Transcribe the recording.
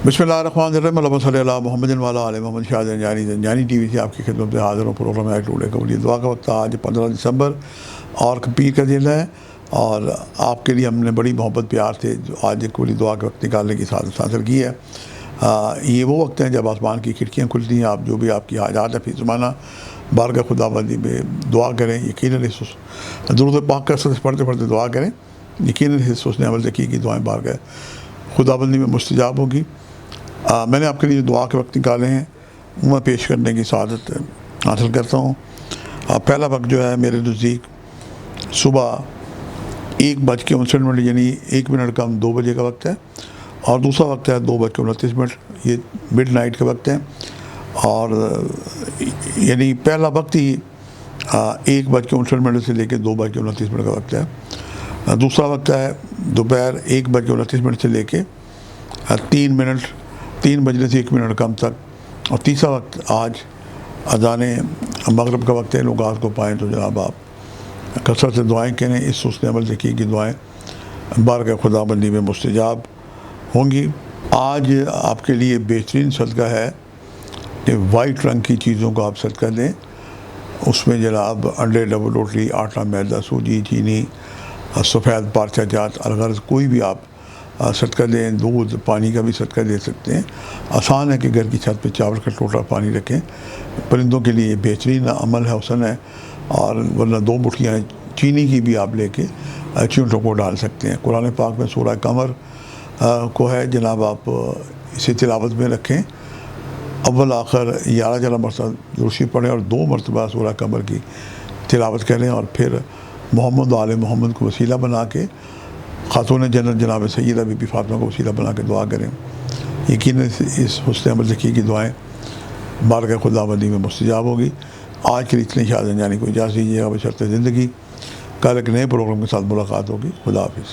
बिस्मिल्लाहिर्रहमानिर्रहीम अल्लाहुम्मा सल्लि अला मुहम्मदिन व अला आलि मोहम्मद। शाह ज़ंजानी टीवी से आपकी खिदमत में हाज़िर हूँ। प्रोग्राम है टुडे का वली दुआ का वक्त। आज 15 दिसंबर और पीर का दिन है, और आपके लिए हमने बड़ी मोहब्बत प्यार से आज एक वली दुआ का वक्त निकालने की सादत हासिल की है। ये वो वक्त हैं जब आसमान की खिड़कियाँ खुलती हैं। आप जो भी आपकी हाजात है फी ज़माना बारगाह खुदाबंदी में दुआ करें। यकीनन इस दुरूद पाक का पढ़ते पढ़ते दुआ करें। यकीनन इस उसने अमल से की दुआएँ बारगाह खुदाबंदी में मुस्तजाब होगी। मैंने आपके लिए दुआ के वक्त निकाले हैं, मैं पेश करने की सआदत हासिल करता हूँ। पहला वक्त जो है मेरे नज़दीक सुबह 1:59 यानी 1 मिनट कम 2 बजे का वक्त है, और दूसरा वक्त है 2:29, ये मिड नाइट का वक्त है। और यानी पहला वक्त ही 1:59 से लेकर 2:29 का वक्त है। दूसरा वक्त है दोपहर 1:29 से लेकर 3 बजने से 1 मिनट कम तक। और तीसरा वक्त आज अज़ान मगरिब का वक्त है। लोग आज को पाएँ तो जनाब आप कसरत से दुआएँ करें। इस हुस्न अमल से की दुआएँ बारगाह खुदाबंदी में मुस्तजाब होंगी। आज आपके लिए बेहतरीन सदका है कि वाइट रंग की चीज़ों को आप सदका दें। उसमें जनाब अंडे, डबल रोटी, आटा, मैदा, सूजी, चीनी, सफ़ेद पारचा जात अलगर्ज़ कोई भी आप सदका दें। दूध, पानी का भी सदका दे सकते हैं। आसान है कि घर की छत पे चावल का टोटा पानी रखें। परिंदों के लिए बेहतरीन अमल है, हुस्न है। और वरना 2 मुठ्ठियाँ चीनी की भी आप लेके चींटों को डाल सकते हैं। कुरान पाक में सूरह कमर को है जनाब, आप इसे तिलावत में रखें। अव्वल आखिर 11 मरतबा दुरूद पढ़ें और 2 मरतबा सूरह कमर की तिलावत करें। और फिर मोहम्मद आले मोहम्मद को वसीला बना के खातून जन्नत जनाब सैयदा बीबी फातिमा को वसीला बना के दुआ करें। यकीनन इस हुस्न अमल से की दुआएँ बारगाह खुदाबंदी में मुस्तजाब होगी। आज के लिए इतने शाह ज़ंजानी को इजाज़त दीजिएगा बशर्ते ज़िंदगी। कल एक नए प्रोग्राम के साथ मुलाकात होगी। खुदा हाफिज़।